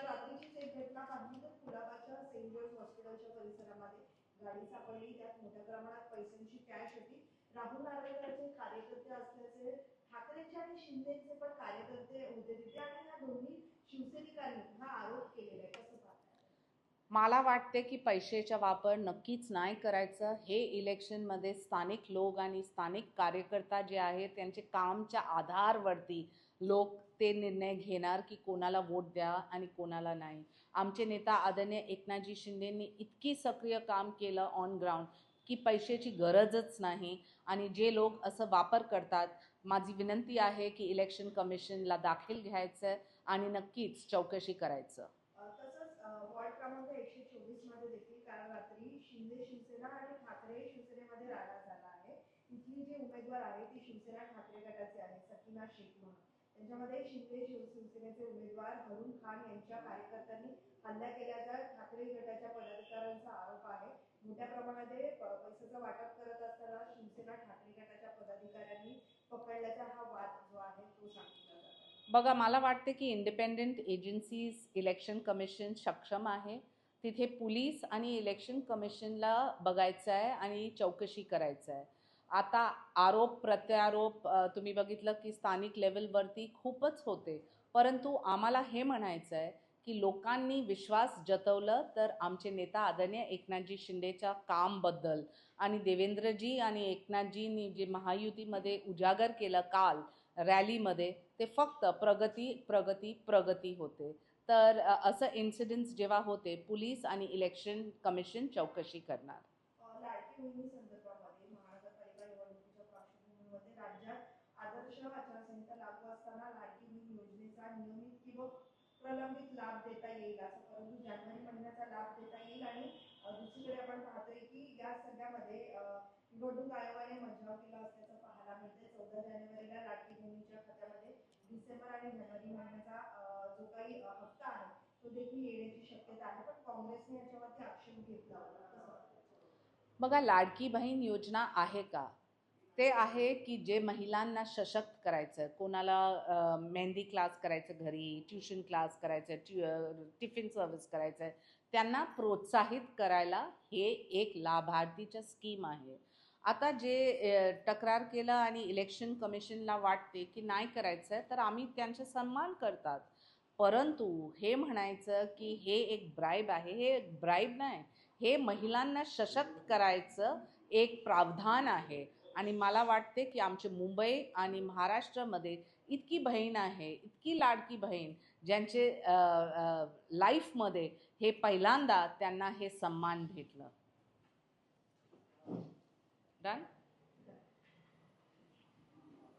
काल रात्रीचीच एक घटना पाहिली तर कुलाबाच्या सेंट जॉर्ज हॉस्पिटलच्या परिसरामध्ये गाडी सापडली, त्यात मोठ्या प्रमाणात पैशांची कॅश होती. राहुल नार्वेकरचे कार्यकर्ते असल्याचे ठाकरेंचे आणि शिंदेचे पण कार्यकर्ते होते तिथे आणि ह्या दोन्ही शिवसैनिकांनी हा आरोप केलेला आहे. कसं पाहताय? मला वाटते की पैशाचा वापर नक्कीच नाही करायचं. हे इलेक्शनमध्ये स्थानिक लोक आणि स्थानिक कार्यकर्ता जे आहेत त्यांचे कामच्या आधारावरती लोक ते निर्णय घेणार की कोणाला वोट द्या आणि कोणाला नाही. आमचे नेता आदरणीय एकनाथजी शिंदेंनी इतकी सक्रिय काम केलं ऑन ग्राउंड की पैशाची गरजच नाही. आणि जे लोक असं वापर करतात, माझी विनंती आहे की इलेक्शन कमिशनला दाखल घ्यायचं आणि नक्कीच चौकशी करायचं. तसंच वॉर्ड क्रमांक 124 मध्ये देखील काल रात्री शिंदे शिवसेना आणि ठाकरे शिवसेनेमध्ये राडा झाला आहे. इथली जी उमेदवार आहे ती शिवसेना ठाकरे गटाचे आहे, सकीना शेख म्हणून. त्यांच्यामध्ये शिंदे शिवसेनेचे उमेदवार हरून खान यांच्या कार्यकर्त्यांनी हल्ला केल्याचा ठाकरे गटाच्या पदाधिकाऱ्यांचा आरोप आहे. मोठ्या प्रमाणात पैशाचं वाटप करत असताना शिवसेना ठाकरे गटाच्या पदाधिकाऱ्यांनी पकडल्याचा हा वाद जो आहे तो सांगितला जातो. बघा, मला वाटते की इंडिपेंडेंट एजन्सीज इलेक्शन कमिशन सक्षम आहे. तिथे पोलीस आणि इलेक्शन कमिशनला बघायचं आहे आणि चौकशी करायचं आहे. आता आरोप प्रत्यारोप तुम्ही बघितलं की स्थानिक लेवलवरती खूपच होते, परंतु आम्हाला हे म्हणायचं आहे की लोकांनी विश्वास जतवलं तर आमचे नेता आदरणीय एकनाथजी शिंदेच्या कामबद्दल आणि देवेंद्रजी आणि एकनाथजींनी जे महायुतीमध्ये उजागर केलं काल रॅलीमध्ये, ते फक्त प्रगती प्रगती प्रगती होते. तर असं इन्सिडेंट्स जेव्हा होते, पोलीस आणि इलेक्शन कमिशन चौकशी करणार. लाडकी बहिणी संदर्भामध्ये महानगरपालिका निवडणुकीच्या पार्श्वभूमीमध्ये राज्यात आदर्श आचारसंहिता लागू असताना लाडकी बहीण योजनेचा नियमित किंवा प्रलंबित लाभ देता येईल असं, परंतु जानेवारी महिन्याचा लाभ देता येईल. आणि दुसरीकडे आपण पाहतोय की या सगळ्यामध्ये निवडणूक आयोगाने मजाव केला असल्याचं पाहायला मिळते. 14 जानेवारीला लाडकी बहिणीच्या खात्यामध्ये डिसेंबर आणि जानेवारी महिन्याचा जो काही हप्ता आहे तो देखील येण्याची शक्यता आहे, पण काँग्रेसने याच्यावरती आक्षेप घेतला होता. बघा, लाडकी बहीण योजना आहे का? ते आहे की जे महिलांना सशक्त करायचं, कोणाला मेहंदी क्लास करायचं, घरी ट्युशन क्लास करायचं, टिफिन सर्व्हिस करायचं आहे, त्यांना प्रोत्साहित करायला हे एक लाभार्थीच्या स्कीम आहे. आता जे तक्रार केलं आणि इलेक्शन कमिशनला वाटते की नाही करायचं आहे, तर आम्ही त्यांचा सन्मान करतात. परंतु हे म्हणायचं की हे एक ब्राईब आहे, हे एक ब्राईब नाही. हे महिलांना सशक्त करायचं एक प्रावधान आहे. आणि मला वाटते की आमचे मुंबई आणि महाराष्ट्रामध्ये इतकी बहीण आहे, इतकी लाडकी बहीण, ज्यांचे लाईफमध्ये हे पहिल्यांदा त्यांना हे सन्मान भेटलं. डन.